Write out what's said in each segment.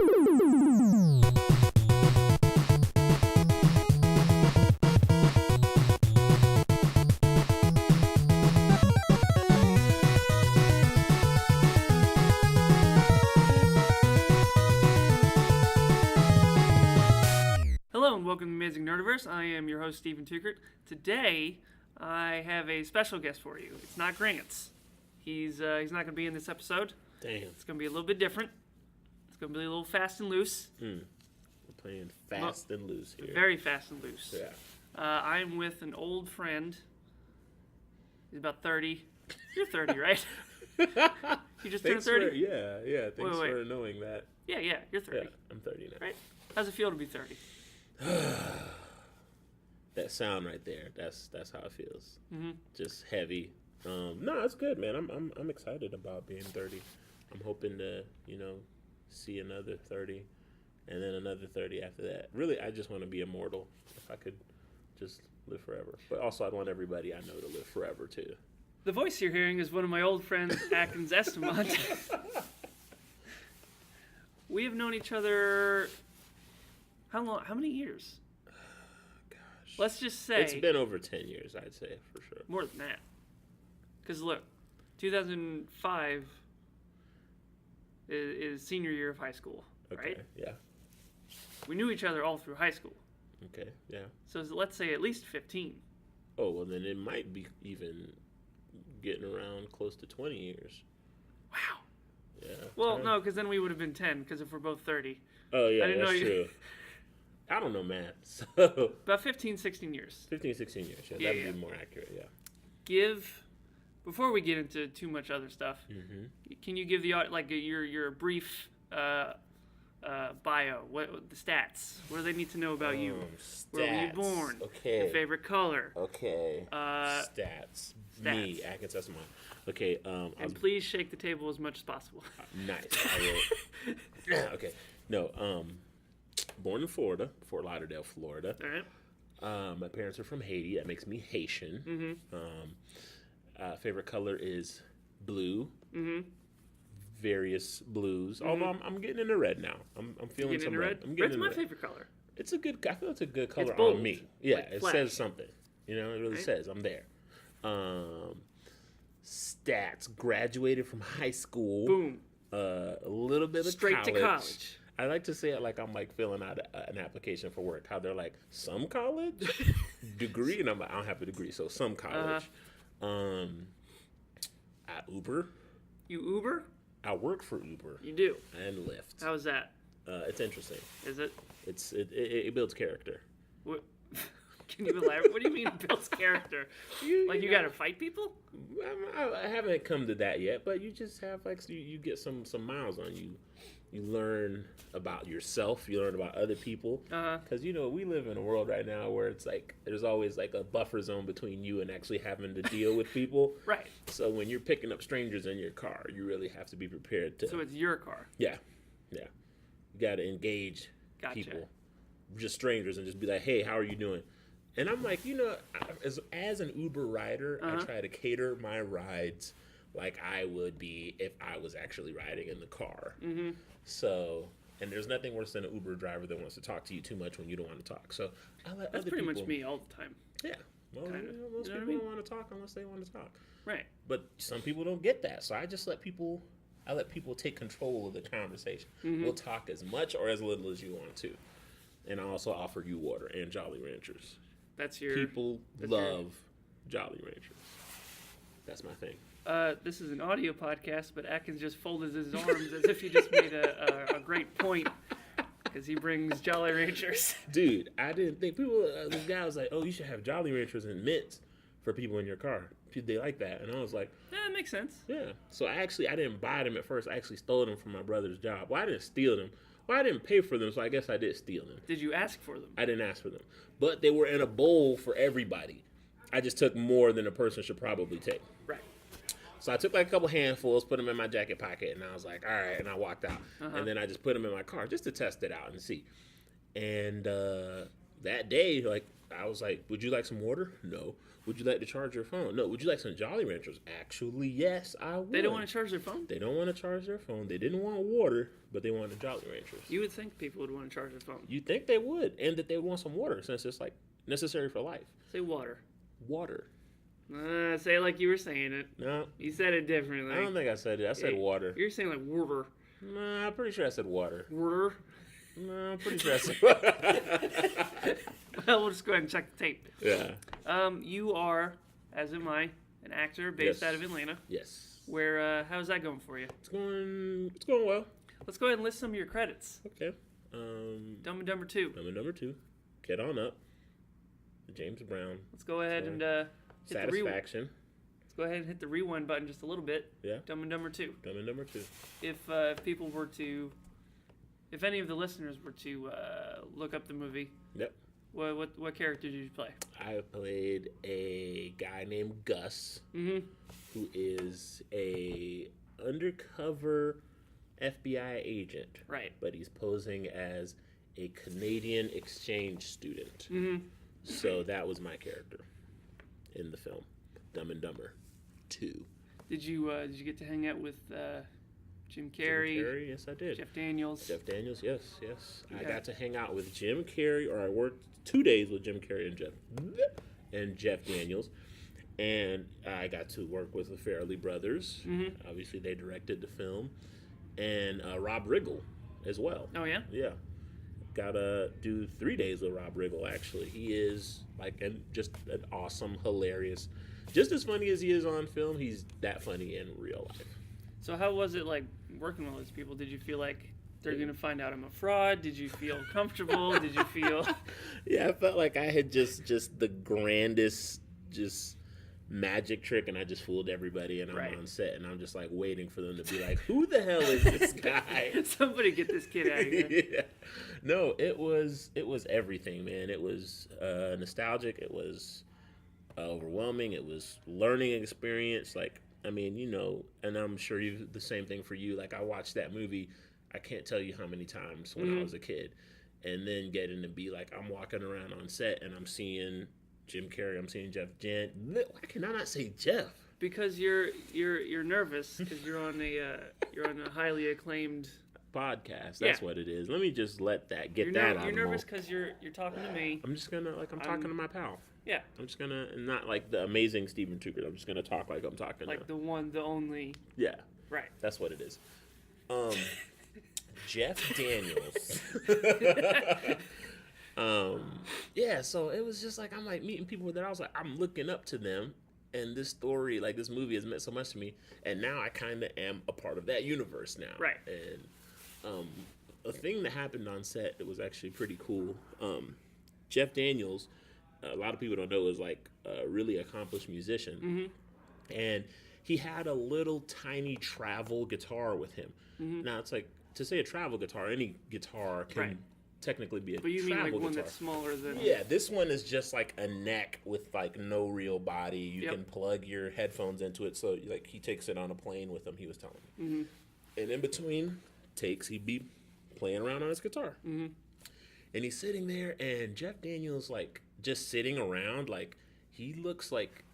Hello and welcome to Amazing Nerdiverse. I am your host, Stephen Tukert. Today, I have a special guest for you. It's not Grants. He's not going to be in this episode. Damn. It's going to be a little bit different. It's going to be a little fast and loose. We're playing fast and loose here. Very fast and loose. Yeah. I'm with an old friend. He's about 30. You're 30, right? You just turned 30? Yeah. Thanks Wait. for knowing that. Yeah, you're 30. Yeah, I'm 30 now. Right? How's it feel to be 30? That sound right there. That's how it feels. Mm-hmm. Just heavy. No, it's good, man. I'm excited about being 30. I'm hoping to, see another 30 and then another 30 after that. Really, I just want to be immortal. If I could just live forever. But also, I'd want everybody I know to live forever too. The voice you're hearing is one of my old friends, Atkins Estimond. We have known each other. How long? How many years? Gosh. Let's just say It's been over 10 years, I'd say, for sure. more than that. Because look, 2005 is senior year of high school, Okay, right? yeah. We knew each other all through high school. Okay, yeah. So let's say at least 15. Oh, well, then it might be even getting around close to 20 years. Wow. Yeah. Well, no, because then we would have been 10, because if we're both 30. Oh, yeah, I didn't that's know you- true. I don't know math, so... About 15, 16 years. 15, 16 years, yeah, Yeah, that'd yeah. be more accurate, yeah. Before we get into too much other stuff, can you give the your brief bio? What the stats? What do they need to know about you? Where were you Stats. born? Okay. Your favorite color? Okay. Stats. Stats. Me, Atkins Estimond. Okay, And please shake the table as much as possible. nice. I will. Okay. No, born in Florida, Fort Lauderdale, Florida. All right. My parents are from Haiti. That makes me Haitian. Favorite color is blue. Various blues. Although I'm getting into red now. I'm feeling Getting some into red. red? I'm getting Red's into my red. favorite color. It's a good. I feel it's a good color bold, on me. Yeah, like it flash. says something. It really Right. says I'm there. Stats. Graduated from high school. Boom. A little bit of Straight college. to college. I like to say it like I'm like filling out an application for work. How they're like some college degree, and I'm like I don't have a degree, so some college. I Uber. You Uber? I work for Uber You do. and Lyft. How's that? It's interesting. Is it? It builds character. What? Can you elaborate? What do you mean it builds character? You gotta fight people? I haven't come to that yet, but you just have you get some miles on you. You learn about yourself. You learn about other people. Because we live in a world right now where it's like there's always like a buffer zone between you and actually having to deal with people. Right. So when you're picking up strangers in your car, you really have to be prepared to. So it's your car. Yeah. You got to engage people, just strangers, and just be like, "Hey, how are you doing?" And I'm like, as an Uber rider, I try to cater my rides like I would be if I was actually riding in the car. So, and there's nothing worse than an Uber driver that wants to talk to you too much when you don't want to talk. So I let That's other pretty people. much me all the time. Yeah. Well, Kinda. most You know what people I mean? don't want to talk unless they want to talk. Right. But some people don't get that. So I just let people take control of the conversation. We'll talk as much or as little as you want to. And I also offer you water and Jolly Ranchers. That's your... People love Jolly Ranchers. That's my thing. This is an audio podcast, but Atkins just folded his arms as if he just made a great point because he brings Jolly Ranchers. Dude, I didn't think people. This guy was like, "Oh, you should have Jolly Ranchers and mints for people in your car. They like that." And I was like, Yeah, that makes sense. "Yeah." So I didn't buy them at first. I actually stole them from my brother's job. Well, I didn't steal them. Well, I didn't pay for them, so I guess I did steal them. Did you ask for them? I didn't ask for them, but they were in a bowl for everybody. I just took more than a person should probably take. Right. So I took like a couple handfuls, put them in my jacket pocket, and I was like, all right, and I walked out. And then I just put them in my car just to test it out and see. And that day, like, I was like, would you like some water? No. Would you like to charge your phone? No. Would you like some Jolly Ranchers? Actually, yes, I would. They don't want to charge their phone? They don't want to charge their phone. They didn't want water, but they wanted Jolly Ranchers. You would think people would want to charge their phone. You'd think they would, and that they would want some water, since it's, like, necessary for life. Say water. Water. Say it like you were saying it. No. You said it differently. I don't think I said it. I said water. You're saying, like, water. Nah, I'm pretty sure I said water. Water? No, I'm pretty sure I said water. Well, we'll just go ahead and check the tape. Yeah. You are, as am I, an actor based out of Atlanta. Yes. Where, how's that going for you? It's going well. Let's go ahead and list some of your credits. Okay. Dumb and Dumber 2. Dumb and Dumber 2. Get On Up. James Brown. Let's go ahead and hit Satisfaction. Let's go ahead and hit the rewind button just a little bit. Yeah. Dumb and Dumber 2. Dumb and Dumber 2. If people were to, if any of the listeners were to look up the movie. Yep. What character did you play? I played a guy named Gus, who is a undercover FBI agent. Right. But he's posing as a Canadian exchange student. So that was my character in the film, Dumb and Dumber 2. Did you get to hang out with Jim Carrey? Jim Carrey, yes, I did. Jeff Daniels. Jeff Daniels, yes. Yeah. I got to hang out with Jim Carrey, or I worked 2 days with Jim Carrey and Jeff Daniels, and I got to work with the Farrelly brothers. Obviously, they directed the film, and Rob Riggle as well. Oh yeah. Yeah. Got to do 3 days with Rob Riggle. Actually, he is just an awesome, hilarious, just as funny as he is on film. He's that funny in real life. So how was it like working with those people? Did you feel like they're going to find out I'm a fraud? Did you feel comfortable? Did you feel... Yeah, I felt like I had just the grandest magic trick, and I just fooled everybody, and I'm on set, and I'm just like waiting for them to be like, who the hell is this guy? Somebody get this kid out of here. Yeah. No, it was everything, man. It was nostalgic. It was overwhelming. It was learning experience. Like, I mean, you know, and I'm sure the same thing for you. Like, I watched that movie, I can't tell you how many times when I was a kid. And then getting to be like, I'm walking around on set and I'm seeing Jim Carrey, I'm seeing Jeff Jan. Why can I not say Jeff? Because you're nervous because you're on a highly acclaimed podcast. That's what it is. Let me just let that get that out. You're nervous because you're talking to me. I'm just gonna I'm talking to my pal. Yeah. I'm just gonna, not like the amazing Steven Tukert. I'm just gonna talk like I'm talking like the one, the only. Yeah. Right. That's what it is. Jeff Daniels. Yeah, so it was just like, I'm like meeting people that I was like, I'm looking up to them, and this story, like this movie has meant so much to me, and now I kind of am a part of that universe now. Right. And a thing that happened on set that was actually pretty cool, Jeff Daniels, a lot of people don't know, is like a really accomplished musician, and he had a little tiny travel guitar with him. Now, it's like, to say a travel guitar, any guitar can technically be a travel guitar. But you mean like one that's smaller than... Yeah, this one is just like a neck with like no real body. You can plug your headphones into it, so like he takes it on a plane with him, he was telling me. And in between takes, he'd be playing around on his guitar. And he's sitting there, and Jeff Daniels, like, just sitting around, like, he looks like,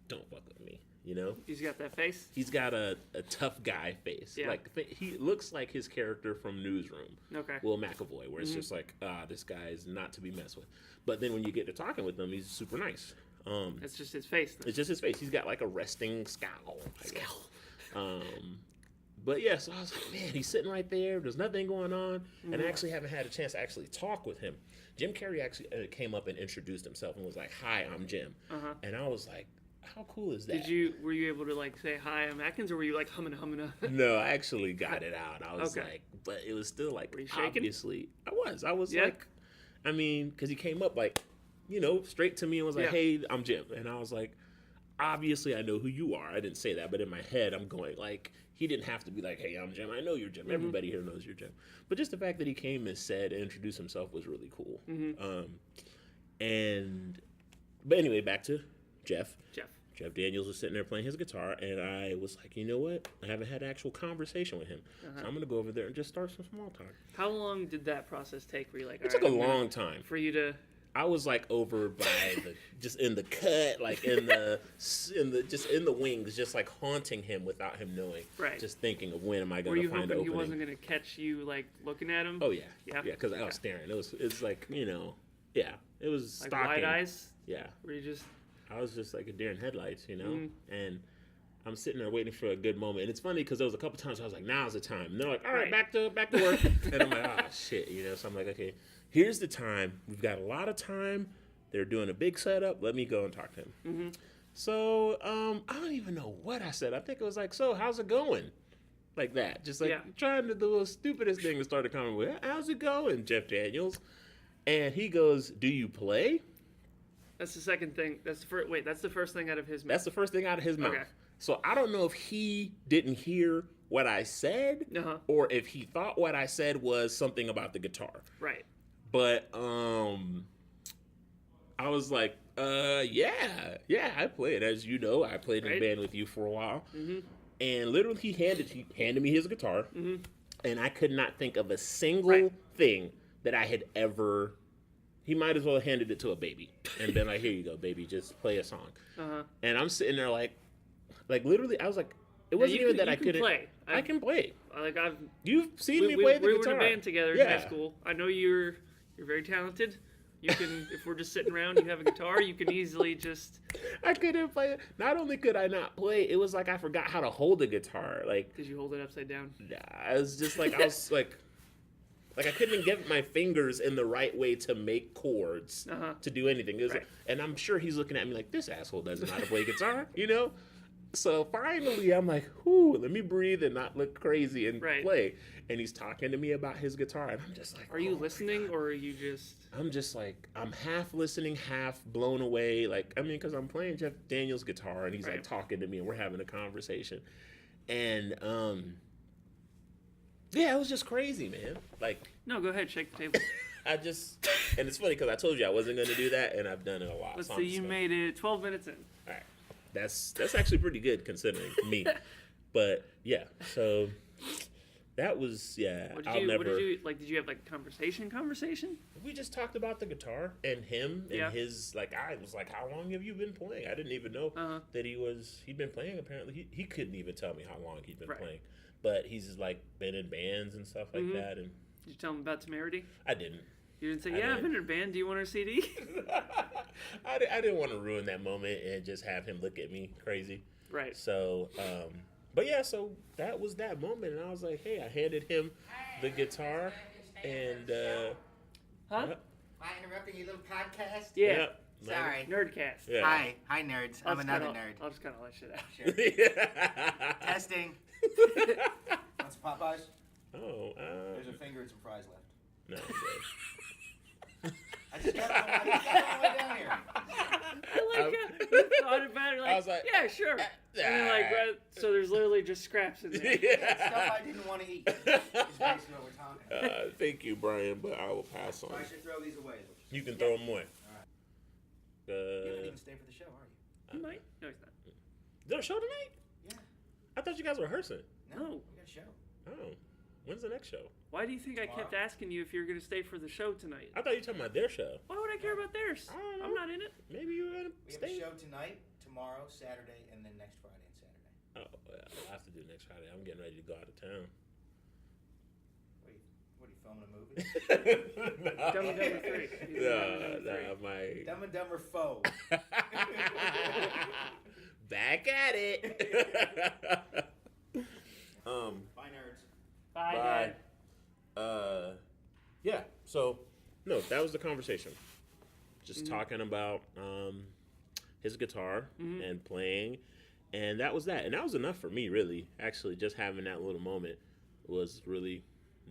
don't fuck with me. You know? He's got that face? He's got a tough guy face. Yeah. Like, he looks like his character from Newsroom. Okay. Will McAvoy, where it's just like, this guy is not to be messed with. But then when you get to talking with him, he's super nice. It's just his face, though. It's just his face. He's got, like, a resting scowl. But, yeah, so I was like, man, he's sitting right there. There's nothing going on. And I actually haven't had a chance to actually talk with him. Jim Carrey actually came up and introduced himself and was like, hi, I'm Jim. And I was like, how cool is that? Were you able to like say hi, I'm Atkins, or were you like humming? No, I actually got it out. I was like, but it was still like, were you shaking? Obviously, I was like, I mean, because he came up like, you know, straight to me and was like, hey, I'm Jim, and I was like, obviously I know who you are. I didn't say that, but in my head I'm going like, he didn't have to be like, hey, I'm Jim. I know you're Jim. Everybody here knows you're Jim. But just the fact that he came and said and introduced himself was really cool. But anyway, back to Jeff. Jeff Daniels was sitting there playing his guitar, and I was like, you know what? I haven't had an actual conversation with him. So I'm going to go over there and just start some small talk. How long did that process take? Were you like, it took a long time. For you to... I was like over by just in the cut, like in the wings, just like haunting him without him knowing. Right. Just thinking of when am I going to to find an opening. Were you hoping he wasn't going to catch you like looking at him? Oh yeah. Yeah, because I was staring. It's like, yeah, it was like stalking. wide eyes. Yeah. Were you just? I was just like a deer in headlights, and I'm sitting there waiting for a good moment. And it's funny because there was a couple times I was like, now's the time. And they're like, all right, back to work. And I'm like, oh, shit, So I'm like, okay, here's the time. We've got a lot of time. They're doing a big setup. Let me go and talk to him. Mm-hmm. So I don't even know what I said. I think it was like, so how's it going? Like that. Just like trying to do the stupidest thing to start a comment with. How's it going, Jeff Daniels? And he goes, do you play? That's the second thing. That's the first thing out of his mouth. That's the first thing out of his mouth. Okay. So I don't know if he didn't hear what I said or if he thought what I said was something about the guitar. Right. But I was like, yeah, I played. As you know, I played in a band with you for a while. Mm-hmm. And literally he handed me his guitar, and I could not think of a single thing that I had ever... He might as well have handed it to a baby and been like, here you go, baby, just play a song. And I'm sitting there like literally, I was like, it wasn't even that I couldn't play. I can play. You've seen me play the guitar. We were in a band together in high school. I know you're very talented. You can, if we're just sitting around, you have a guitar, you can easily just... I couldn't play it. Not only could I not play, it was like I forgot how to hold a guitar. Like, did you hold it upside down? Nah, it was just like, I was like I couldn't get my fingers in the right way to make chords to do anything. It was like, and I'm sure he's looking at me like, this asshole doesn't know how to play guitar, So finally, I'm like, let me breathe and not look crazy and play. And he's talking to me about his guitar, and I'm just like, are you listening, or are you just... I'm just like, I'm half listening, half blown away. Like, I mean, because I'm playing Jeff Daniels' guitar, and he's like talking to me, and we're having a conversation. And, yeah, it was just crazy, man. Like... No, go ahead, shake the table. And it's funny, because I told you I wasn't going to do that, and I've done it a lot. Let's see, you made it 12 minutes in. All right. That's actually pretty good considering me. But yeah, so that was What did you like? Did you have like a conversation? We just talked about the guitar and him and his I was like, how long have you been playing? I didn't even know that he'd been playing. Apparently, he couldn't even tell me how long he'd been playing. But he's like been in bands and stuff like that. And did you tell him about Temerity? I didn't. You didn't say, I've been in a band. Do you want our CD? I didn't want to ruin that moment and just have him look at me crazy. Right. So, but yeah, so that was that moment. And I was like, hey, I handed him the guitar. And, Am I interrupting your little podcast? Yeah. Sorry. Nerdcast. Yeah. Hi, nerds. I'm another nerd. I'll just cut all that shit out. Sure. Testing. Want some Popeyes? Oh, There's a finger and some fries left. No, I'm good. I just got on my way down here. I like you thought about it. Like, I was like, yeah, sure. And then, like, so there's literally just scraps in there. Stuff I didn't want to eat. Is basically what we're talking about. Thank you, Brian, but I will pass on. So I should throw these away. You can throw them away. All right. You didn't even stay for the show, are you? He might. No, he's not. Is there a show tonight? Yeah. I thought you guys were rehearsing. No. We got a show. Oh. When's the next show? Why do you think I kept asking you if you were going to stay for the show tonight? I thought you were talking about their show. Why would I care about theirs? I don't know. I'm not in it. Maybe you were going to stay. We have a show tonight, tomorrow, Saturday, and then next Friday and Saturday. Oh, well, I'll have to do next Friday. I'm getting ready to go out of town. What are you filming a movie? Dumb and Dumber 3. No, my... Dumb and Dumber Foe. Back at it. Bye, nerds. Bye, Dad. Yeah, so, no, that was the conversation. Just talking about his guitar and playing, and that was that. And that was enough for me, really. Actually, just having that little moment was really,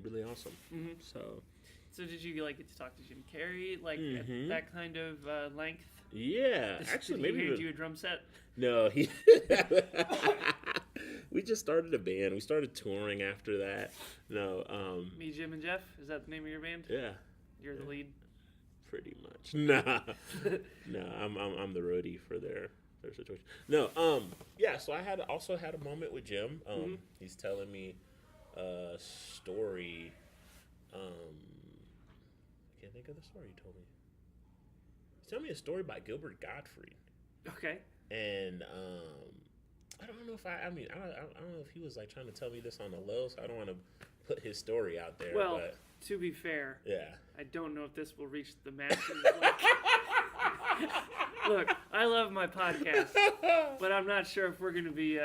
really awesome. So did you get to talk to Jim Carrey, at that kind of length? Yeah, actually, did maybe he hand you a drum set? No, we just started a band. We started touring after that. No, Me, Jim, and Jeff. Is that the name of your band? Yeah, you're the lead. Pretty much. Nah, I'm the roadie for their situation. No, yeah. So I also had a moment with Jim. He's telling me a story. I can't think of the story he told me. tell me a story by Gilbert Gottfried. Okay. And I don't know if I don't know if he was like trying to tell me this on the low, so I don't want to put his story out there. Well, but, to be fair, yeah, I don't know if this will reach the masses. Look, I love my podcast, but I'm not sure if we're going to be,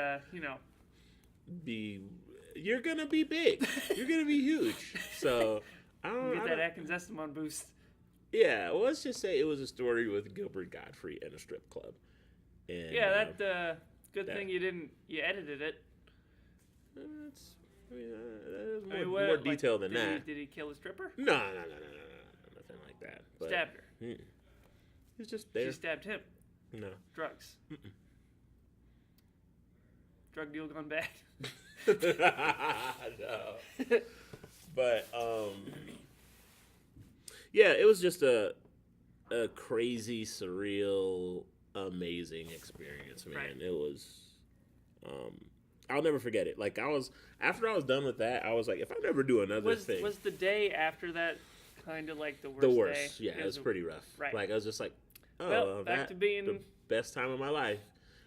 you're gonna be big. You're gonna be huge. So I don't get that Atkins Estimond boost. Yeah, well, let's just say it was a story with Gilbert Gottfried and a strip club. And, yeah, good thing you edited it. There's more detail than that. Did he kill a stripper? No, nothing like that. But, stabbed her. He's just there. She stabbed him. No. Drugs. Drug deal gone bad. No. But yeah, it was just a crazy, surreal, amazing experience, man. Right. It was I'll never forget it. Like after I was done with that, I was like, if I never do another thing. Was the day after that kind of like the worst? The worst. Day? Yeah, it was pretty rough. Right. Like I was just like, back to being the best time of my life.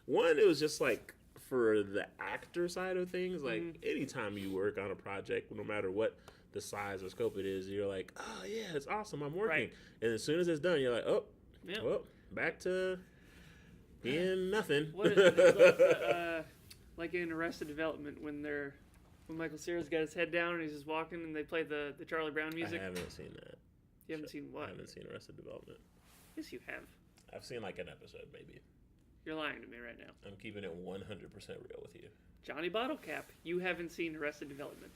One, it was just like for the actor side of things, like anytime you work on a project, no matter what the size or scope it is, you're like, oh yeah, it's awesome, I'm working. Right. And as soon as it's done, you're like, well, back to being nothing. What is it? Like in Arrested Development when Michael Cera's got his head down and he's just walking and they play the Charlie Brown music. I haven't seen that. You haven't seen what? I haven't seen Arrested Development. Yes, you have. I've seen like an episode, maybe. You're lying to me right now. I'm keeping it 100% real with you. Johnny Bottlecap, you haven't seen Arrested Development.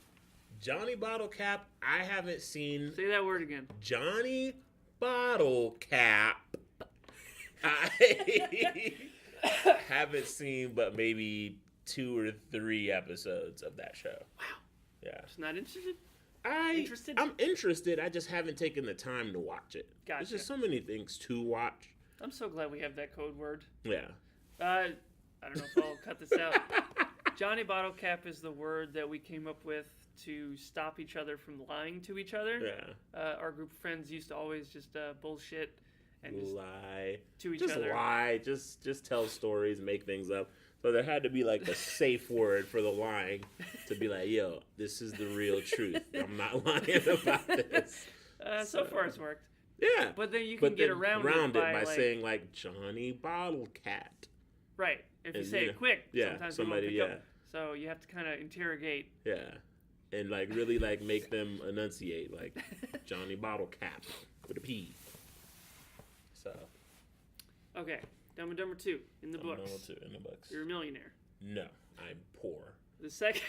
Johnny Bottlecap, I haven't seen. Say that word again. Johnny Bottlecap, I haven't seen but maybe 2 or 3 episodes of that show. Wow. Yeah. Just not interested? Interested? I'm interested. I just haven't taken the time to watch it. Gotcha. There's just so many things to watch. I'm so glad we have that code word. Yeah. I don't know if I'll cut this out. Johnny Bottlecap is the word that we came up with to stop each other from lying to each other. Yeah. Our group of friends used to always just bullshit and just lie to each other. Just lie. Just tell stories, make things up. So there had to be like a safe word for the lying to be like, yo, this is the real truth. I'm not lying about this. So far it's worked. Yeah. But then you can get around it by saying like Johnny Bottlecat. Right. If you say it quick, yeah, sometimes somebody, people won't pick up. So you have to kind of interrogate. Yeah. And like really like make them enunciate like Johnny Bottlecap with a P. So. Okay. Dumb and Dumber 2 in the books. Dumb and Dumber 2 in the books. You're a millionaire. No, I'm poor. The second.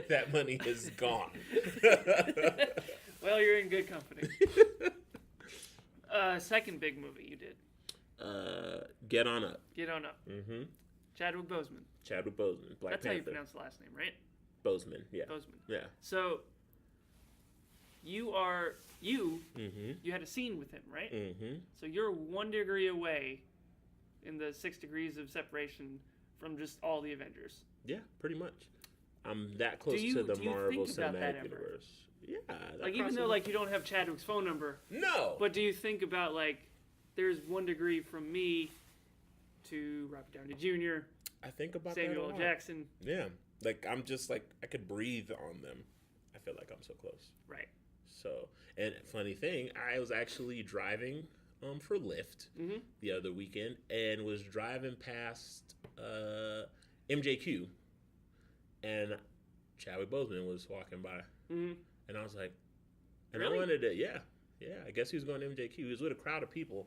That money is gone. Well, you're in good company. Second big movie you did. Get On Up. Get On Up. Mm-hmm. Chadwick Boseman. Chadwick Boseman. Black That's Panther. how you pronounce the last name, right? Boseman. Yeah. Boseman. Yeah. So you had a scene with him, right? Mm-hmm. So you're 1 degree away in the 6 degrees of separation from just all the Avengers. Yeah, pretty much. I'm that close to the Marvel Cinematic Universe. Yeah. Like even though like you don't have Chadwick's phone number. No. But do you think about like there's 1 degree from me to Robert Downey Jr. I think about Samuel that L. Jackson. Yeah. Like I'm just like I could breathe on them. I feel like I'm so close. Right. So, and funny thing, I was actually driving for Lyft the other weekend and was driving past MJQ and Chadwick Boseman was walking by. Mm-hmm. And I was like, and really? I wanted to, yeah, I guess he was going to MJQ. He was with a crowd of people.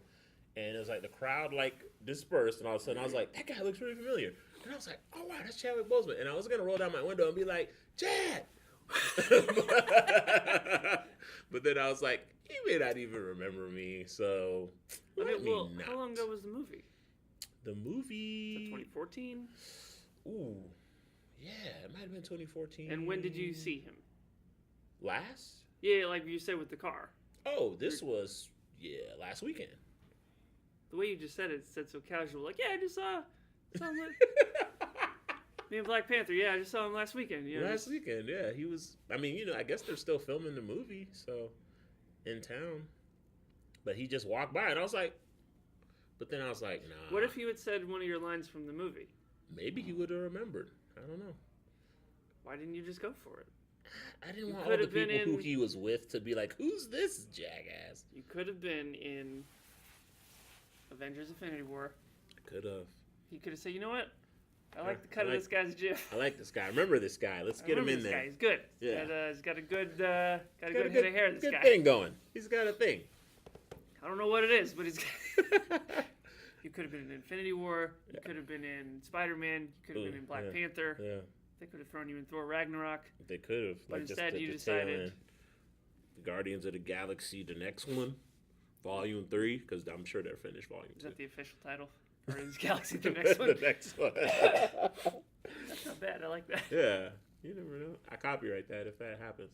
And it was like the crowd like dispersed, and all of a sudden I was like, that guy looks really familiar. And I was like, oh wow, that's Chadwick Boseman. And I was gonna roll down my window and be like, Chad. But then I was like, he may not even remember me, so let me not. How long ago was the movie? The movie 2014? Ooh. Yeah, it might have been 2014. And when did you see him? Last? Yeah, like you said with the car. Oh, this was last weekend. The way you just said it said so casual. Like, yeah, I just saw him. Me and Black Panther. Yeah, I just saw him last weekend. Last weekend, yeah. He was, I mean, I guess they're still filming the movie, so, in town. But he just walked by, and I was like, but then I was like, nah. What if you had said one of your lines from the movie? Maybe he would have remembered. I don't know. Why didn't you just go for it? I didn't want all the people who he was with to be like, who's this jackass? You could have been in Avengers Infinity War. Could have. You could have said, you know what? I like the cut of this guy's gif. I like this guy. I remember this guy. Let's get him in there. Guy. He's good. Yeah. He's got a good head of hair, this guy. Good thing going. He's got a thing. I don't know what it is, but he's You could have been in Infinity War. You could have been in Spider-Man. You could have been in Black Panther. Yeah. They could have thrown you in Thor Ragnarok. They could have. But instead, you decided... Guardians of the Galaxy, the next one. Volume 3, because I'm sure they're finished Volume 2. Is that the official title? Guardians of the Galaxy, the next one? The next one. That's not bad. I like that. Yeah. You never know. I copyright that if that happens.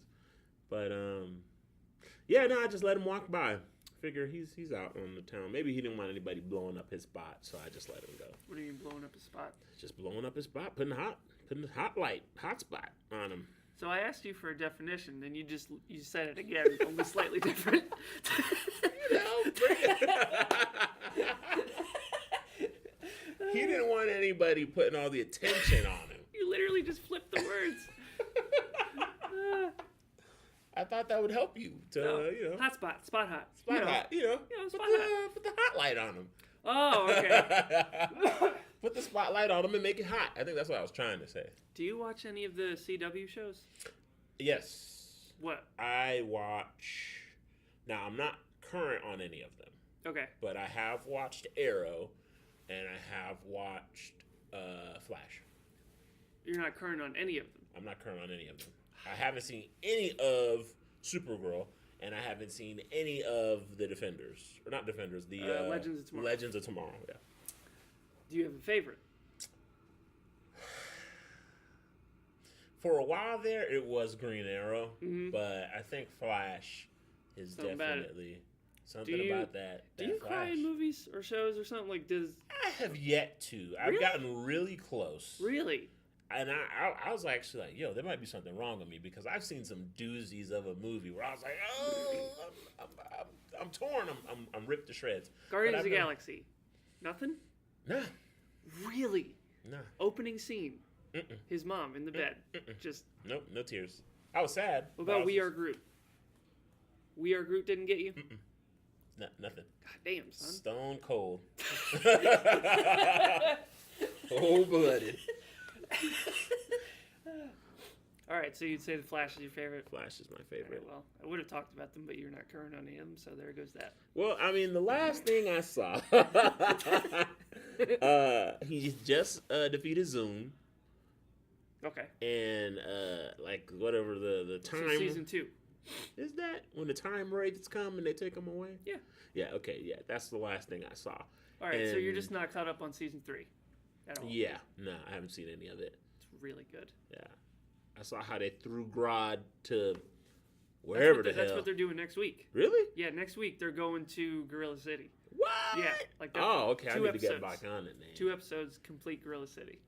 But, I just let him walk by. Figure he's out on the town. Maybe he didn't want anybody blowing up his spot, so I just let him go. What do you mean blowing up his spot? Just blowing up his spot, putting hot spot on him. So I asked you for a definition, then you said it again, only slightly different. He didn't want anybody putting all the attention on him. You literally just flipped the words. I thought that would help you to, Hot spot, spot hot. Spot hot, spot hot. Put the hot light on him. Oh, okay. Put the spotlight on him and make it hot. I think that's what I was trying to say. Do you watch any of the CW shows? Yes. What? I watch... Now, I'm not current on any of them. Okay. But I have watched Arrow, and I have watched Flash. You're not current on any of them? I'm not current on any of them. I haven't seen any of Supergirl, and I haven't seen any of the Defenders. Or not Defenders, the... Legends of Tomorrow. Legends of Tomorrow, yeah. Do you have a favorite? For a while there, it was Green Arrow, mm-hmm. but I think Flash is definitely something about that. Do you cry in movies or shows or something? Like, I have yet to. I've gotten really close. Really? And I was actually like, yo, there might be something wrong with me because I've seen some doozies of a movie where I was like, oh, I'm torn. I'm ripped to shreds. Guardians of the Galaxy. Nothing? Nah. Really? Nah. Opening scene. His mom in the bed. Just. Nope, no tears. I was sad. What about We Are Groot? We Are Groot didn't get you? Nothing. God damn, son. Stone cold. Cold-blooded. All right, so you'd say The Flash is your favorite? Flash is my favorite. Right, well, I would have talked about them, but you're not current on any of them, so there goes that. Well, I mean, the last thing I saw, he just defeated Zoom. Okay. And, whatever the time... So season 2. Is that when the time raids come and they take them away? Yeah. Yeah, okay, yeah. That's the last thing I saw. All right, so you're just not caught up on season 3 at all? Yeah, no, I haven't seen any of it. It's really good. Yeah. I saw how they threw Grodd to wherever the hell. That's what they're doing next week. Really? Yeah, next week they're going to Gorilla City. What? Yeah. Like that. Oh, okay. I need to get back on it now. 2 episodes, complete Gorilla City.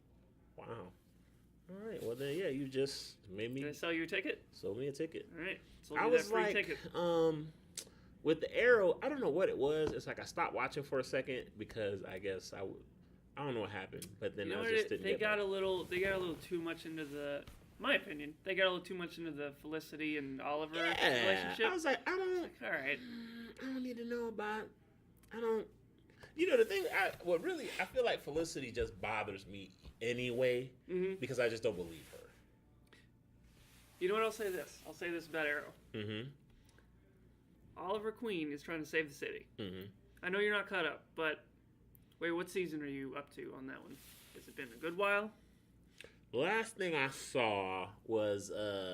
Wow. All right. Well, then, yeah, you just made me... Did I sell you a ticket? Sold me a ticket. All right. I was like, ticket. With the Arrow, I don't know what it was. It's like I stopped watching for a second because I guess I don't know what happened, but then I just didn't. They got a little too much into the. My opinion, they got a little too much into the Felicity and Oliver relationship. I was like, all right. I don't need to know about. I don't. You know the thing. I feel like Felicity just bothers me anyway because I just don't believe her. You know what? I'll say this about Arrow. Mm-hmm. Oliver Queen is trying to save the city. Mm-hmm. I know you're not caught up, but wait, what season are you up to on that one? Has it been a good while? The last thing I saw was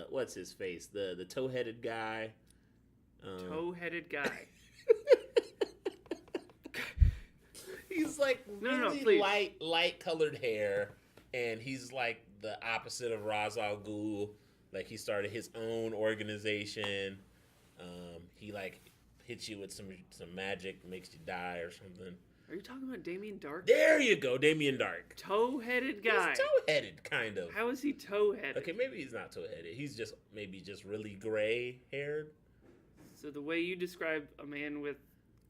what's his face? The toe-headed guy. Toe-headed guy. He's like really light colored hair, and he's like the opposite of Ra's al Ghul. Like he started his own organization. He like hits you with some magic, makes you die or something. Are you talking about Damien Dark? There you go, Damien Dark. Toe-headed guy. He's toe-headed, kind of. How is he toe-headed? Okay, maybe he's not toe-headed. He's just maybe really gray-haired. So the way you describe a man with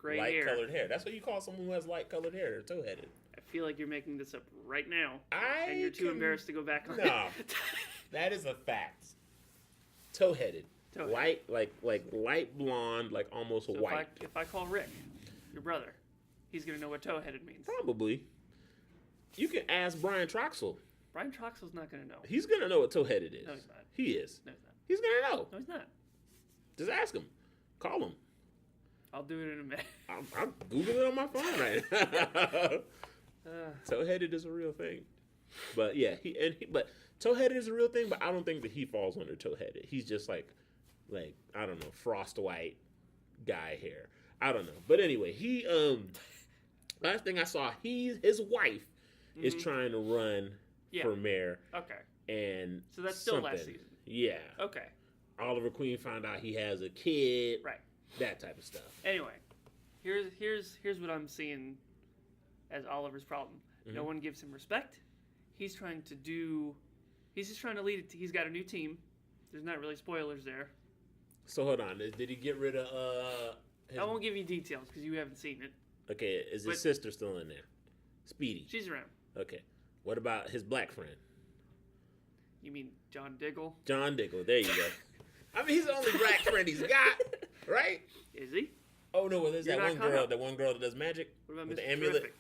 gray hair. Light-colored hair. That's what you call someone who has light-colored hair. They're toe-headed. I feel like you're making this up right now. And you're too embarrassed to go back on No. it. That is a fact. Toe-headed. Toe-headed. White, like light blonde, like almost So white. if I call Rick, your brother, he's going to know what toe-headed means. Probably. You can ask Brian Troxel. Brian Troxel's not going to know. He's going to know what toe-headed is. No, he's not. He is. No, he's not. He's going to know. No, he's not. Just ask him. Call him. I'll do it in a minute. I'm Googling it on my phone right now. Toe-headed is a real thing. But yeah, but toe-headed is a real thing, but I don't think that he falls under toe-headed. He's just like I don't know, frost white guy hair. I don't know. But anyway, he last thing I saw, his wife is trying to run for mayor. Okay. And so that's still last season. Yeah. Okay. Oliver Queen found out he has a kid. Right. That type of stuff. Anyway, here's what I'm seeing as Oliver's problem. No one gives him respect. He's just trying to lead it. He's got a new team. There's not really spoilers there. So hold on. Did he get rid of I won't give you details because you haven't seen it. Okay, is his sister still in there? Speedy. She's around. Okay. What about his black friend? You mean John Diggle? John Diggle. There you go. I mean, he's the only black friend he's got, right? Is he? Oh no, well, there's that one girl. That one girl that does magic. What about with Mr. the amulet? Terrific?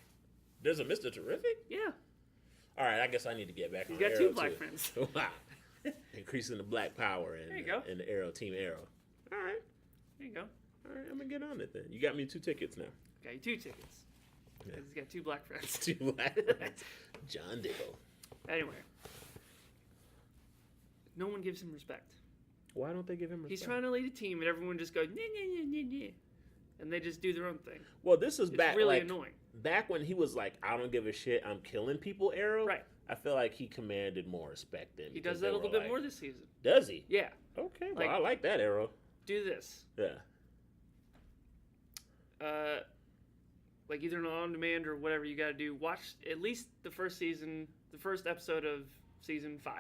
There's a Mr. Terrific? Yeah. All right, I guess I need to get back on He's got Arrow two black too. friends. Wow. Increasing the black power There you go. in the Arrow, Team Arrow. All right. There you go. All right, I'm going to get on it then. You got me 2 tickets now. Got you 2 tickets. Yeah. He's got 2 black friends. 2 black friends. John Diggle. Anyway. No one gives him respect. Why don't they give him respect? He's trying to lead a team and everyone just goes, nah. And they just do their own thing. Well, this is back really annoying. Back when he was like, I don't give a shit, I'm killing people, Arrow. Right. I feel like he commanded more respect than he does that a little bit more this season. Does he? Yeah. Okay, well, I like that, Arrow. Do this. Yeah. Like either on demand or whatever you got to do. Watch at least the first episode of season 5.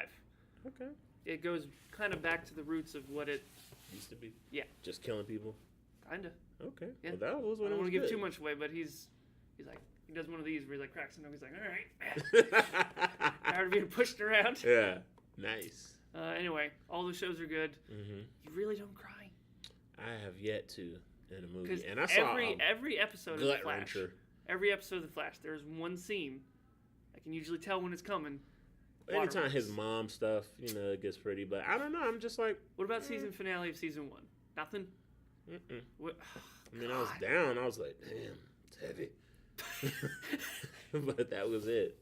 Okay. It goes kind of back to the roots of what it used to be. Yeah. Just killing people. Kinda. Okay. Yeah. Well, that was I when don't want to give too much away, but he's like he does one of these where he like cracks and he's like, all right, tired of being pushed around. Yeah. Nice. Anyway, all the shows are good. Mm-hmm. You really don't cry. I have yet to in a movie, and I saw every episode of the Flash. Wrencher. Every episode of the Flash, there's one scene. I can usually tell when it's coming. Anytime his mom stuff, it gets pretty, but I don't know. I'm just like, what about season finale of season 1? Nothing. What? I mean, I was down. I was like, damn, it's heavy. But that was it.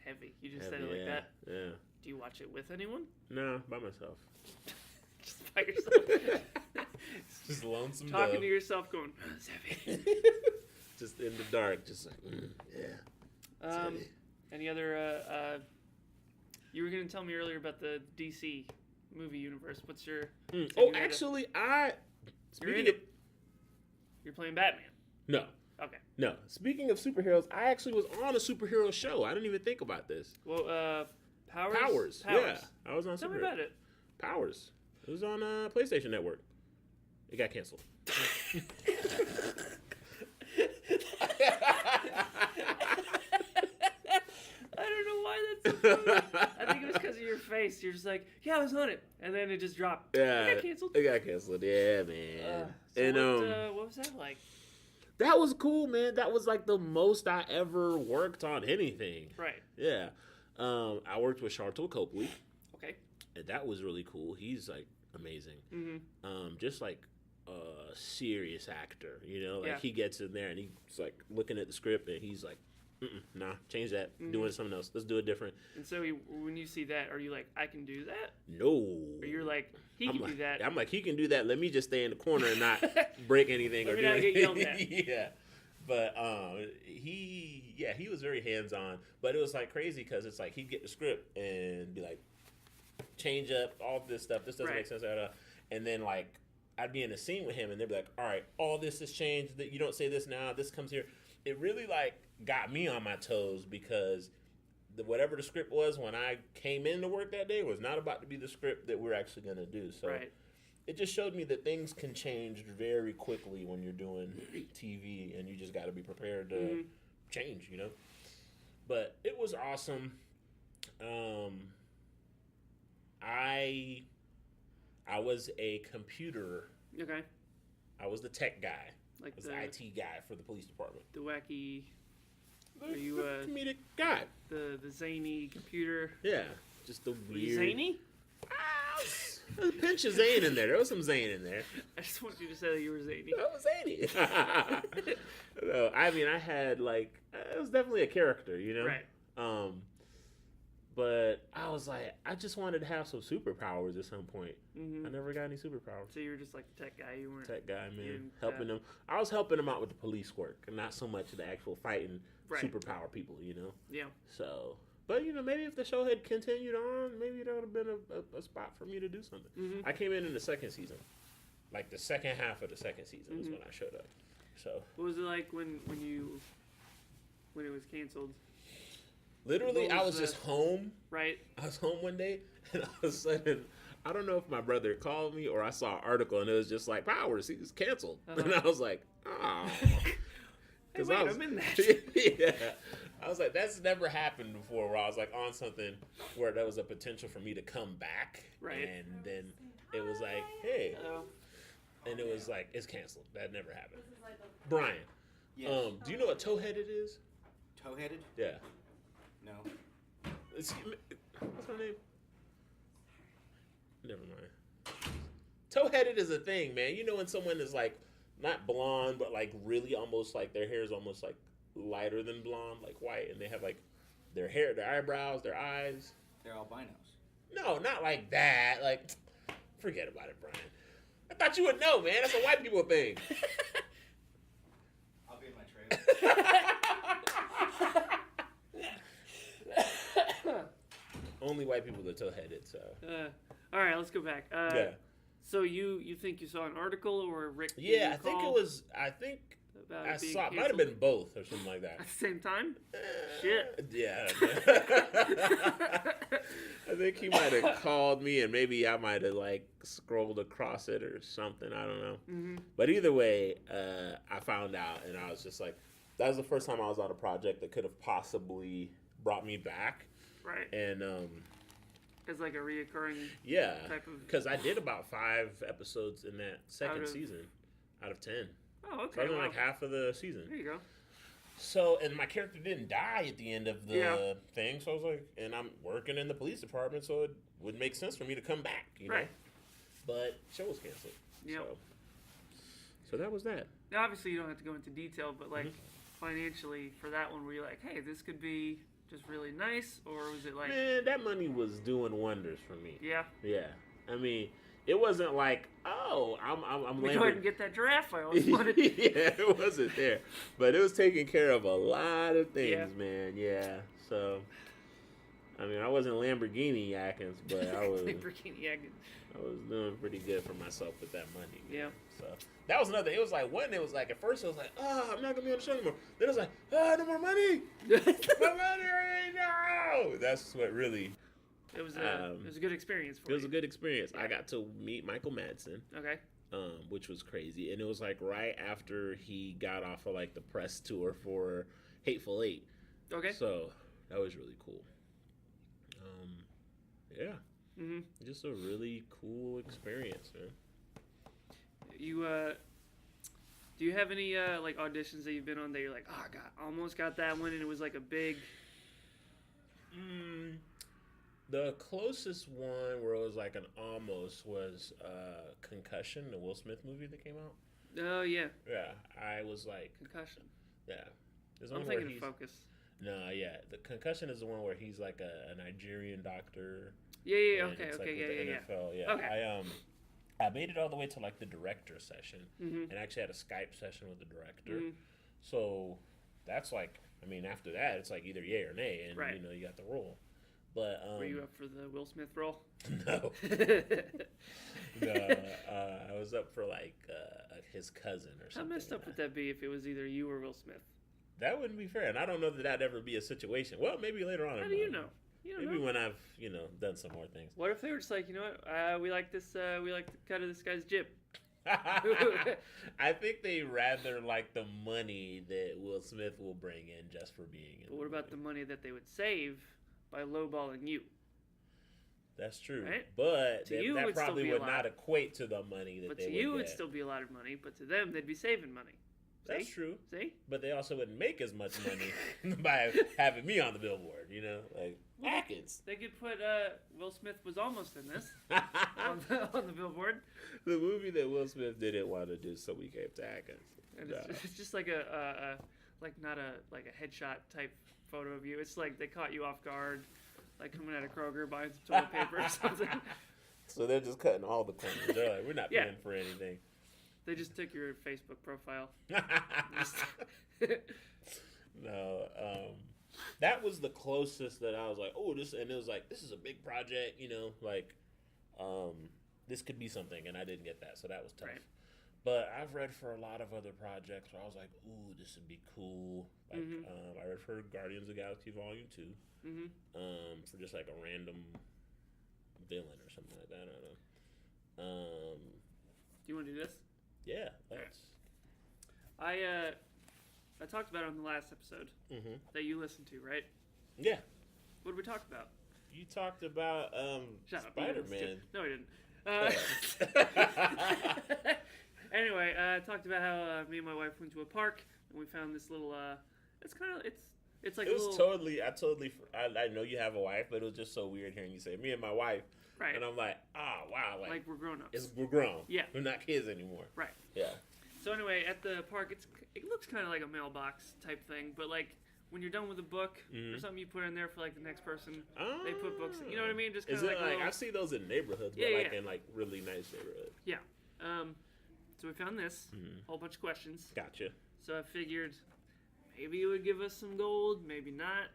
Heavy. You just said it like that? Yeah. Do you watch it with anyone? No, by myself. Just by yourself? Just lonesome talking to yourself going, it's heavy. Just in the dark, just like, yeah. It's heavy. Any other, you were going to tell me earlier about the DC movie universe. What's your... actually, You're playing Batman? No. Okay. No. Speaking of superheroes, I actually was on a superhero show. I didn't even think about this. Well, Powers? Powers. Yeah. I was on Tell me about it. Powers. It was on PlayStation Network. It got canceled. I don't know why that's so funny. I think it was because of your face. You're just like, yeah, I was on it. And then it just dropped. Yeah. It got canceled. Yeah, man. What was that like? That was cool, man. That was like the most I ever worked on anything. Right. Yeah. I worked with Sharlto Copley. Okay. And that was really cool. He's like amazing. Mm-hmm. Just like a serious actor, he gets in there and he's like looking at the script and he's like, nah, change that. Doing something else. Let's do it different. And so when you see that, are you like, I can do that? No. Or you're like, he can do that? I'm like, he can do that. Let me just stay in the corner and not break anything Let or me do not anything. get yelled at. Yeah. But he was very hands-on. But it was like crazy because it's like he'd get the script and be like, change up all this stuff. This doesn't make sense. And then like I'd be in a scene with him and they'd be like, all right, all this has changed. That you don't say this now. This comes here. It really like got me on my toes because whatever the script was when I came in to work that day was not about to be the script that we're actually going to do. So it just showed me that things can change very quickly when you're doing TV, and you just got to be prepared to change, you know. But it was awesome. I was a computer. Okay. I was the tech guy. Like I was the IT guy for the police department. The wacky. The, Are you the comedic guy? The zany computer. Yeah, just the weird. Were you zany? There's a pinch of Zane in there. There was some Zane in there. I just want you to say that you were zany. I was zany. No, I mean, I had like it was definitely a character, you know. Right. But I was like, I just wanted to have some superpowers at some point. Mm-hmm. I never got any superpowers. So you were just like the tech guy. You weren't. Tech guy, man, helping them. I was helping them out with the police work, and not so much the actual fighting superpower people, you know. Yeah. So, but you know, maybe if the show had continued on, maybe there would have been a spot for me to do something. Mm-hmm. I came in the second season, like the second half of the second season was when I showed up. So, what was it like when it was canceled? Literally, I was just home. Right. I was home one day, and all of a sudden, I don't know if my brother called me or I saw an article, and it was just like, Powers, he's canceled. And I was like, oh. Hey, wait, I'm in that. Yeah. I was like, that's never happened before, where I was like on something where there was a potential for me to come back. Right. And then it was like, hey. Hello. And it was like, it's canceled. That never happened. Brian, Yes. do you know what toe-headed is? Toe-headed? Yeah. No. What's her name? Never mind. Toe-headed is a thing, man. You know when someone is like not blonde, but like really almost like their hair is almost like lighter than blonde, like white, and they have like their hair, their eyebrows, their eyes. They're albinos. No, not like that. Like, forget about it, Brian. I thought you would know, man. That's a white people thing. I'll be in my trailer. Only white people are toe-headed, so. All right, let's go back. Yeah. So you think you saw an article or Rick? Yeah, I think it was. I think about I it being saw. It might have canceled been both or something like that. at the same time. Shit. Yeah. I think he might have called me, and maybe I might have like scrolled across it or something. I don't know. Mm-hmm. But either way, I found out, and I was just like, that was the first time I was on a project that could have possibly brought me back. Right. And As like a reoccurring. yeah, type of. because I did about 5 episodes in that second season out of 10. Oh, okay. So I was in wow. like half of the season. There you go. So, and my character didn't die at the end of the thing, so I was like, and I'm working in the police department, so it would make sense for me to come back, you know? Right. But show was canceled. Yep. So that was that. Now, obviously, you don't have to go into detail, but like financially for that one, were you like, hey, this could be just really nice, or was it like? Man, that money was doing wonders for me. Yeah. Yeah. I mean, it wasn't like, oh, I'm Go ahead and get that giraffe I always wanted. Yeah, it wasn't there. But it was taking care of a lot of things, man. Yeah. So, I mean, I wasn't Lamborghini Atkins, but I was Lamborghini Atkins. I was doing pretty good for myself with that money. Man. Yeah. So, that was another. It was like, at first it was like, oh, I'm not going to be on the show anymore. Then it was like, oh, no more money. No money, no. That's what really... It was a good experience for you. It was a good experience. Yeah. I got to meet Michael Madsen. Okay. Which was crazy. And it was like right after he got off of like the press tour for Hateful Eight. Okay. So that was really cool. Yeah. Mm-hmm. Just a really cool experience, man. You do you have any like auditions that you've been on that you're like, oh, I almost got that one, and it was like a big. The closest one where it was like an almost was Concussion, the Will Smith movie that came out. Oh yeah. Yeah, I was like Concussion. Yeah. There's I'm one where thinking of Focus. No, yeah, the Concussion is the one where he's like a Nigerian doctor. Yeah. And Okay. it's like Okay. with the Yeah. NFL. Yeah. Okay. I made it all the way to like the director session, Mm-hmm. and actually had a Skype session with the director. Mm-hmm. So that's like, I mean, after that, it's like either yay or nay, and Right. you know, you got the role. But Were you up for the Will Smith role? No, no. I was up for like his cousin or How something. messed up would that be if it was either you or Will Smith? That wouldn't be fair, and I don't know that that'd ever be a situation. Well, maybe later on. How do you know? Maybe when I've, done some more things. What if they were just like, you know what, we like this, we like the cut of this guy's jib. I think they rather like the money that Will Smith will bring in just for being in. But what about the money that they would save by lowballing you? That's true, right? But that probably would not equate to the money that they would get. But to you, it'd still be a lot of money. But to them, they'd be saving money. See? That's true. See? But they also wouldn't make as much money by having me on the billboard. Like Atkins. They could put Will Smith was almost in this on the billboard. The movie that Will Smith didn't want to do, so we gave to Atkins. And it's just like not a headshot type photo of you. It's like they caught you off guard. Like coming out of Kroger buying some toilet paper or something. So they're just cutting all the corners. They're like, we're not paying for anything. They just took your Facebook profile. No, that was the closest that I was like, oh, this, and it was like, this is a big project, this could be something, and I didn't get that, so that was tough. Right. But I've read for a lot of other projects where I was like, ooh, this would be cool. Like, I read for Guardians of the Galaxy Volume 2. For just like a random villain or something like that. I don't know. Do you want to do this? Yeah, let's. I talked about it on the last episode that you listened to, right? Yeah. What did we talk about? You talked about Spider-Man. No, I didn't. Anyway, I talked about how me and my wife went to a park and we found this little. It's like I know you have a wife, but it was just so weird hearing you say me and my wife. Right. And I'm like, wow, like we're grown ups. We're grown. Yeah. We're not kids anymore. Right. Yeah. So anyway, at the park, it looks kind of like a mailbox type thing, but like when you're done with a book or something, you put in there for like the next person. They put books. You know what I mean? Just kind of like I see those in neighborhoods, but in like really nice neighborhoods. Yeah. So we found this whole bunch of questions. Gotcha. So I figured maybe it would give us some gold, maybe not.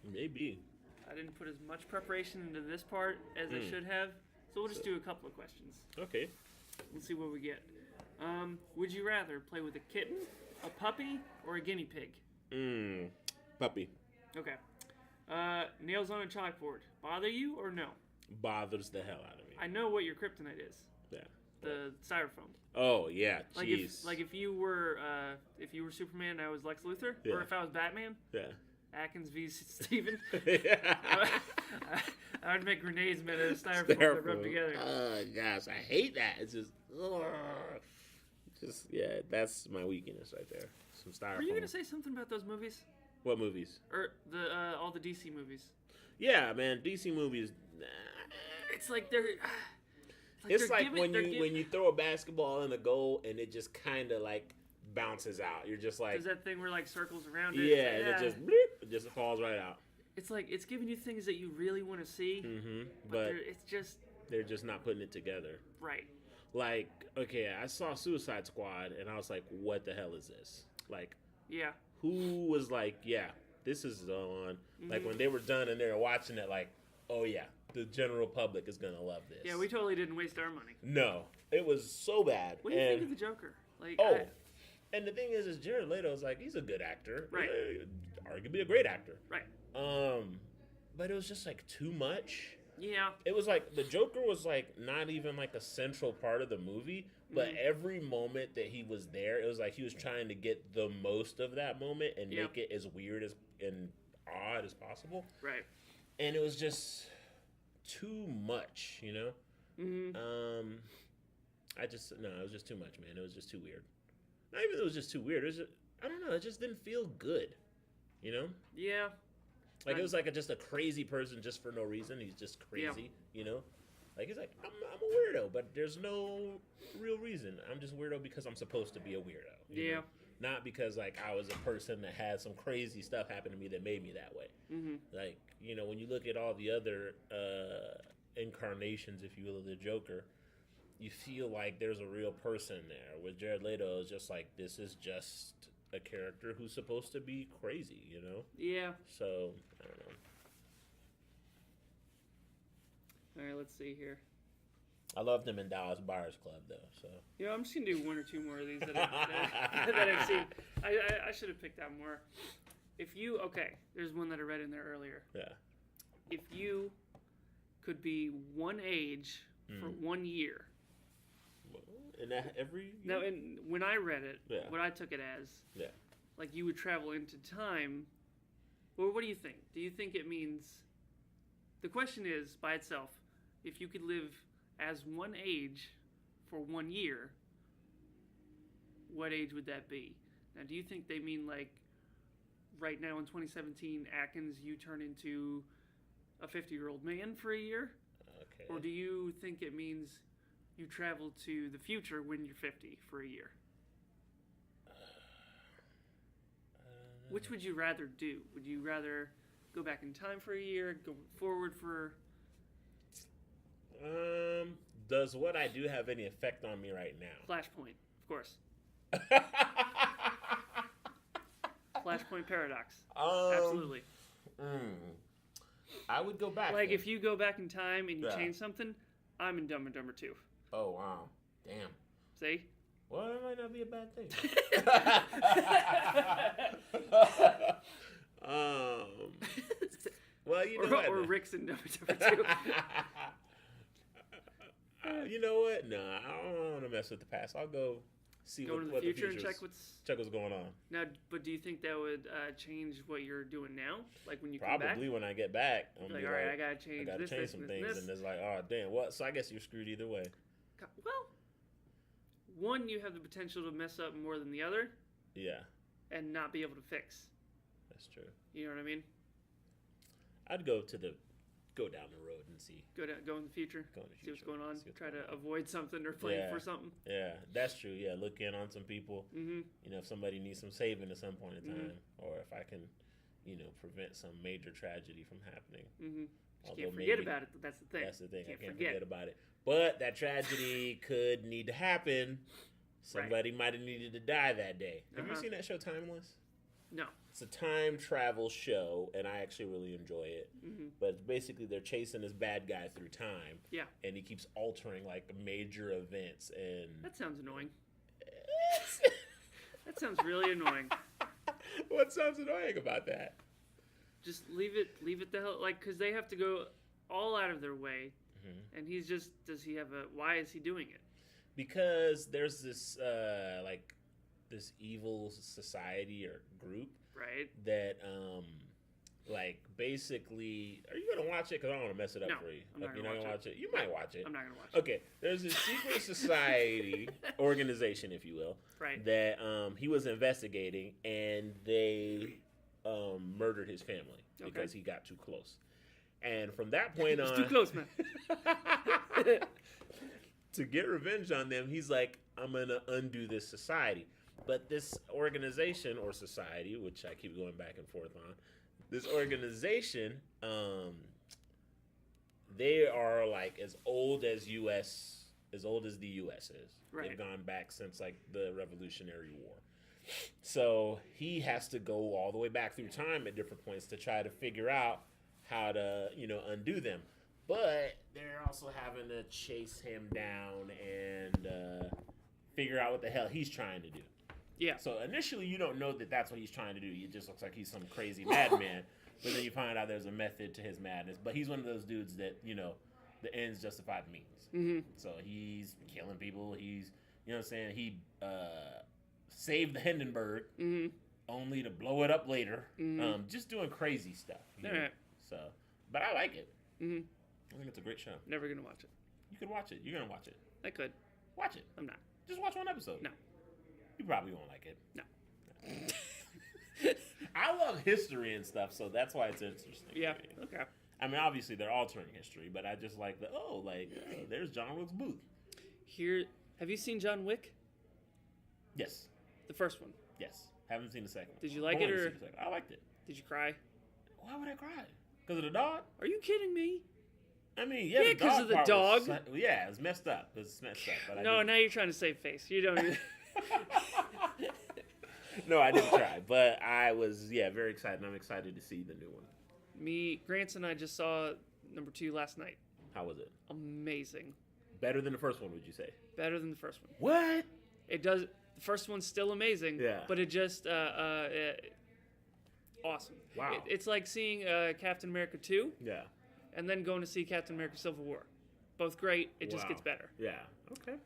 Maybe. I didn't put as much preparation into this part as I should have, so we'll just do a couple of questions. Okay. We'll see what we get. Would you rather play with a kitten, a puppy, or a guinea pig? Puppy. Okay. Nails on a chalkboard. Bother you or no? Bothers the hell out of me. I know what your kryptonite is. Yeah. The styrofoam. Oh yeah, jeez. Like if you were Superman, and I was Lex Luthor, or if I was Batman. Yeah. Atkins v. Steven. I would make grenades made out of styrofoam that rub together. Oh gosh, I hate that. It's just that's my weakness right there. Some styrofoam. Were you gonna say something about those movies? What movies? Or all the DC movies? Yeah, man, DC movies. It's like they're. It's like when you throw a basketball in a goal and it just kind of like bounces out. You're just like. There's that thing where like circles around it. Yeah, and it just falls right out. It's like it's giving you things that you really want to see. But they're just not putting it together. Right. Like, okay, I saw Suicide Squad and I was like, what the hell is this? Like, yeah. Who was like, yeah, this is on. Like when they were done and they were watching it, like, oh yeah, the general public is gonna love this. Yeah, we totally didn't waste our money. No, it was so bad. What do you think of the Joker? Like, and the thing is Jared Leto is like, he's a good actor, right? Arguably a great actor, right? But it was just like too much. Yeah. It was like the Joker was like not even like a central part of the movie, but every moment that he was there, it was like he was trying to get the most of that moment and make it as weird and odd as possible. Right. And it was just too much, you know? It was just too much, man. It was just too weird. Not even that it was just too weird. It was just, I don't know, it just didn't feel good, you know? Yeah. Like, it was like just a crazy person just for no reason. He's just crazy, you know? Like, he's like, I'm a weirdo, but there's no real reason. I'm just weirdo because I'm supposed to be a weirdo. You know? Not because, like, I was a person that had some crazy stuff happen to me that made me that way. Like, you know, when you look at all the other incarnations, if you will, of the Joker, you feel like there's a real person there. With Jared Leto, it's just like, this is just a character who's supposed to be crazy, you know? Yeah. So, I don't know. All right, let's see here. I loved him in Dallas Buyers Club, though. So I'm just gonna do one or two more of these that I've seen. I should have picked out more. There's one that I read in there earlier. Yeah. if you could be one age for 1 year. And that every year? Now, when I read it, what I took it as, like you would travel into time. Well, what do you think? Do you think it means? The question is by itself, if you could live as one age for 1 year, what age would that be? Now, do you think they mean like right now in 2017, Atkins, you turn into a 50-year-old man for a year? Okay. Or do you think it means you travel to the future when you're 50 for a year? Which would you rather do? Would you rather go back in time for a year, go forward for... Does what I do have any effect on me right now? Flashpoint, of course. Flashpoint paradox. Absolutely. I would go back. Like then. if you go back in time and you change something, I'm in Dumb and Dumber 2. Oh, wow. Damn. See? Well, that might not be a bad thing. Well, you know what? Or Rick's in Dumb and Dumber 2. You know what? No, I don't want to mess with the past. I'll go see go what to the the future and check what's going on. Now, but do you think that would change what you're doing now? Like when you come back? Probably when I get back. I'm like, all right, I gotta change this, some this, things, this. and it's like, oh damn. Well, so I guess you're screwed either way. Well, one, you have the potential to mess up more than the other. Yeah. And not be able to fix. That's true. You know what I mean? I'd go down the road and see. Go in the future. See what's going on. Try to avoid something or plan for something. Yeah, that's true. Yeah, look in on some people. Mm-hmm. You know, if somebody needs some saving at some point in time, or if I can, prevent some major tragedy from happening. Mm-hmm. You can't forget about it. That's the thing. That's the thing. I can't forget about it. But that tragedy could need to happen. Somebody might have needed to die that day. Have you seen that show Timeless? No. It's a time travel show, and I actually really enjoy it. Mm-hmm. But basically, they're chasing this bad guy through time. Yeah. And he keeps altering, like, major events. And that sounds annoying. That sounds really annoying. What sounds annoying about that? Just leave it the hell, like, because they have to go all out of their way. Mm-hmm. And why is he doing it? Because there's this, this evil society or group. Right. That, basically, are you going to watch it? Because I don't want to mess it up for you. I'm not you're not going to watch it. You might watch it. I'm not going to watch it. Okay. There's this secret society, organization, if you will, right? That he was investigating, and they murdered his family because he got too close. And from that point on... Too close, man. To get revenge on them, he's like, I'm going to undo this society. But this organization or society, which I keep going back and forth on, this organization, they are like as old as the U.S. is. Right. They've gone back since like the Revolutionary War. So he has to go all the way back through time at different points to try to figure out how to, undo them. But they're also having to chase him down and figure out what the hell he's trying to do. Yeah. So initially you don't know that that's what he's trying to do. It just looks like he's some crazy madman. But then you find out there's a method to his madness. But he's one of those dudes that, the ends justify the means. Mm-hmm. So he's killing people. He's, he saved the Hindenburg only to blow it up later. Mm-hmm. Just doing crazy stuff. Right. So, but I like it. Mm-hmm. I think it's a great show. Never going to watch it. You could watch it. You're going to watch it. I could. Watch it. I'm not. Just watch one episode. No. You probably won't like it. No. I love history and stuff, so that's why it's interesting. Yeah. Okay. I mean, obviously they're altering history, but I just like there's John Wilkes Booth. Have you seen John Wick? Yes. The first one. Yes. Haven't seen the second one. Did you like it or? I liked it. Did you cry? Why would I cry? Because of the dog? Are you kidding me? I mean, yeah, because of the dog. Yeah, it's messed up. It's messed up. But now you're trying to save face. You don't. No, I didn't cry, but I was very excited. And I'm excited to see the new one. Grants and I just saw number 2 last night. How was it? Amazing. Better than the first one, would you say? Better than the first one. What? It does. The first one's still amazing. Yeah. But it just awesome. Wow. It's like seeing Captain America 2. Yeah. and then going to see Captain America: Civil War. Both great. It just gets better. Yeah. Okay.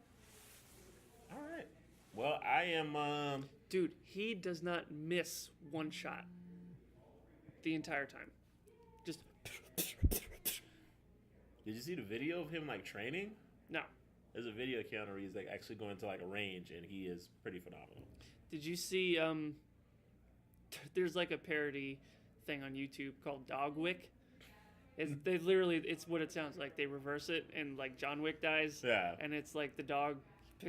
All right. Well, I am. Dude, he does not miss one shot the entire time. Just. Did you see the video of him like training? No. There's a video of Keanu Reeves like actually going to like a range, and he is pretty phenomenal. Did you see? There's like a parody thing on YouTube called Dog Wick. It's what it sounds like. They reverse it, and like John Wick dies. Yeah. And it's like the dog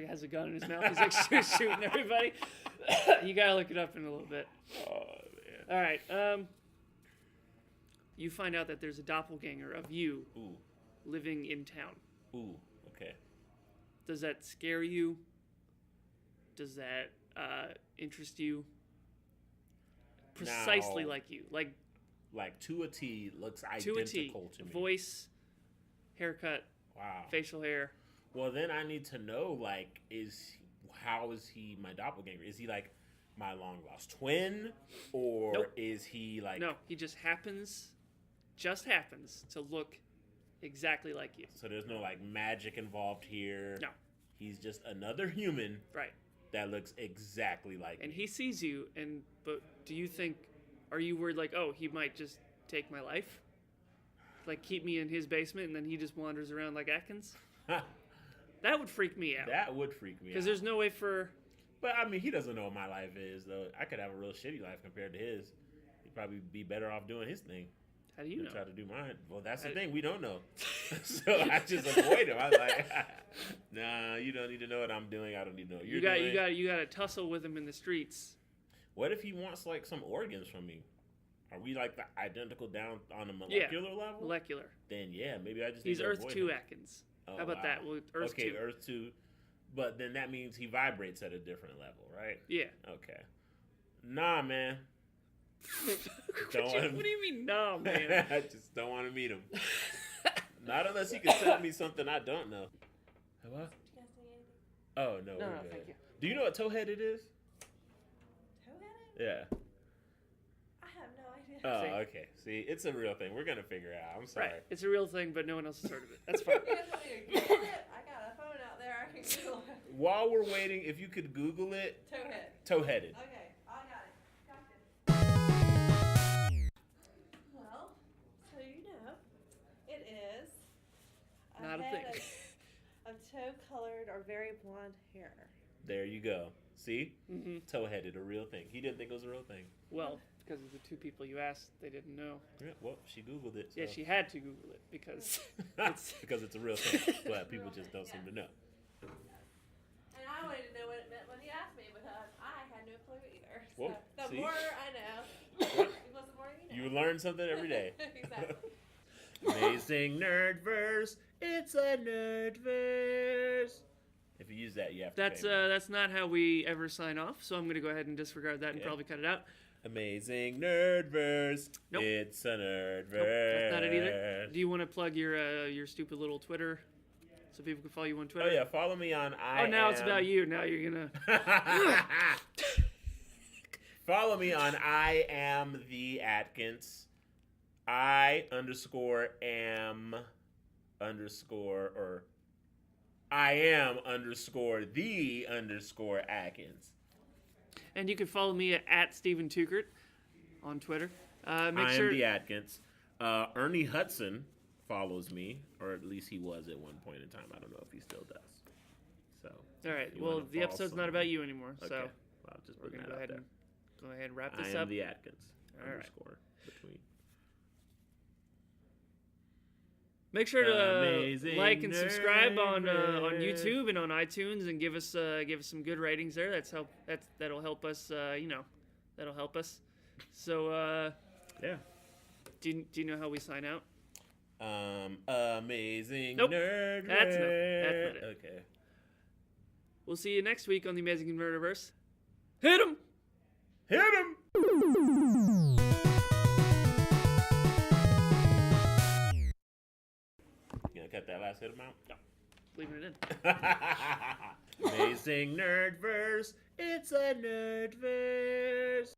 has a gun in his mouth. He's like shooting everybody. You gotta look it up in a little bit. Oh man. All right. You find out that there's a doppelganger of you living in town. Ooh. Okay. Does that scare you? Does that interest you? Precisely like you. Like to a T, looks to identical to me. Voice, haircut, wow, facial hair. Well, then I need to know, like, how is he my doppelganger? Is he like my long lost twin, or Nope. is he like? No, he just happens to look exactly like you. So there's no like magic involved here. No, he's just another human, right? That looks exactly like and me. he sees you, but do you think? Are you worried like, oh, he might just take my life? Like keep me in his basement and then he just wanders around like Atkins? That would freak me out. That would freak me out. Because there's no way for... But, I mean, he doesn't know what my life is, though. I could have a real shitty life compared to his. He'd probably be better off doing his thing. How do you know? Try to do mine. Well, that's the thing. We don't know. So I just avoid him. I was like, nah, you don't need to know what I'm doing. I don't need to know what you're doing. You got to tussle with him in the streets. What if he wants like some organs from me? Are we like the identical down on a molecular level? Molecular. Then yeah, maybe I just He's need to Earth avoid 2 him. Atkins. Oh, how about wow. that? Well, Earth 2. Okay, Earth 2. But then that means he vibrates at a different level, right? Yeah. Okay. Nah, man. What do you mean, nah, man? I just don't want to meet him. Not unless he can tell me something I don't know. Hello? Oh, no. No, we're good. thank you. Do you know what toe-headed is? Toe-headed? Yeah. I have no idea. Oh, okay. See, it's a real thing. We're going to figure it out. I'm sorry. Right. It's a real thing, but no one else has heard of it. That's fine. You guys want me to Google it? I got a phone out there. I can Google it. While we're waiting, if you could Google it. Toe-head. Toe-headed. Okay, I got it. Gotcha. Well, so you know, it is Not a thing. Of toe-colored or very blonde hair. There you go. See? Mm-hmm. Toe-headed, a real thing. He didn't think it was a real thing. Well, because of the two people you asked, they didn't know. Yeah, well, she Googled it. So. Yeah, she had to Google it because it's... because it's a real thing. But people just don't seem to know. And I wanted to know what it meant when he asked me because I had no clue either. So Well, the see? more I know, the more you know. You learn something every day. Exactly. Amazing Nerdverse. It's a Nerdverse. If you use that, you have to pay me. That's not how we ever sign off, so I'm going to go ahead and disregard that and probably cut it out. Amazing Nerdverse. Nope. It's a Nerdverse. Nope, that's not it either. Do you want to plug your stupid little Twitter so people can follow you on Twitter? Oh, yeah. Follow me on It's about you. Now you're going to... Follow me on I am the Atkins. I am the Atkins. And you can follow me at Steven Tukert on Twitter. I am the Atkins. Ernie Hudson follows me, or at least he was at one point in time. I don't know if he still does. So. All right. Well, the episode's not about you anymore, so okay. Well, just we're gonna go ahead and wrap this I up. am the Atkins. All right. Underscore between. Make sure to like and subscribe on YouTube and on iTunes, and give us some good ratings there. That'll help us. That'll help us. So yeah. Do you know how we sign out? Amazing Nope. Nerd. That's not it. Okay. We'll see you next week on the Amazing Nerdiverse. Hit 'em! Hit him! You gonna cut that last hit amount? No. Leaving it in. Amazing Nerdverse. It's a Nerdverse.